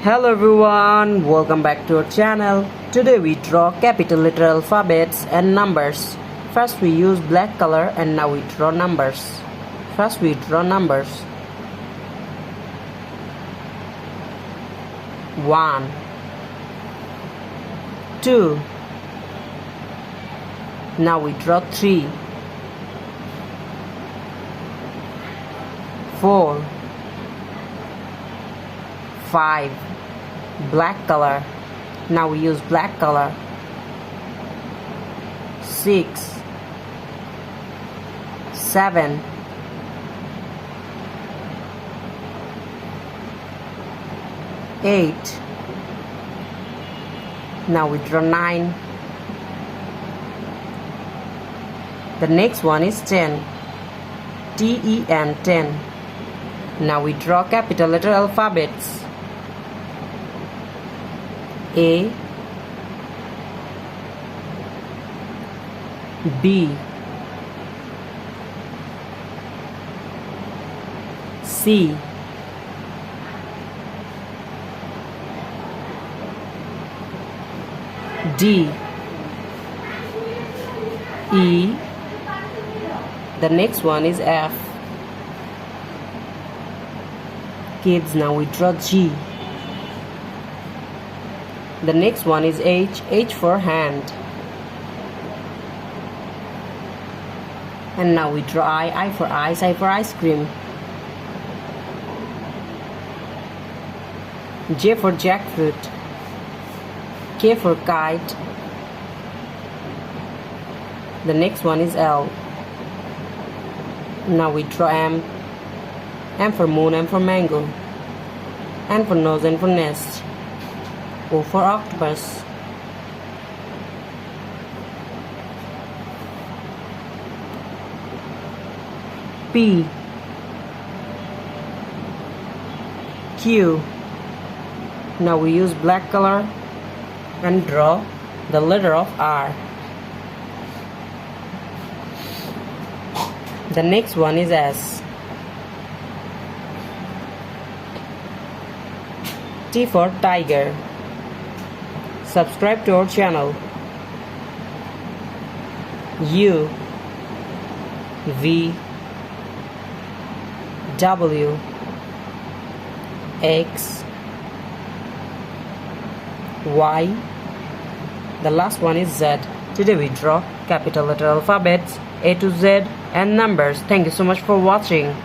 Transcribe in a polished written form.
Hello everyone, welcome back to our channel. Today we draw capital letter alphabets and numbers. First we use black color and now we draw numbers. First we draw numbers. 1 2. Now we draw 3 4 5. Black color. Now we use black color. 6 7 8. Now we draw 9. The next one is 10. TEN 10. Now we draw capital letter alphabets. A B C D E. The next one is F. Kids, now we draw G. The next one is H. H for hand. And now we draw I. I for ice. I for ice cream. J for jackfruit. K for kite. The next one is L. Now we draw M. M for moon. M for mango. N for nose. N for nest. O for octopus. P Q. Now we use black color and draw the letter of R. The next one is S. T for tiger. Subscribe to our channel. U V W X Y. The last one is Z. Today we draw capital letter alphabets A to Z and numbers. Thank you so much for watching.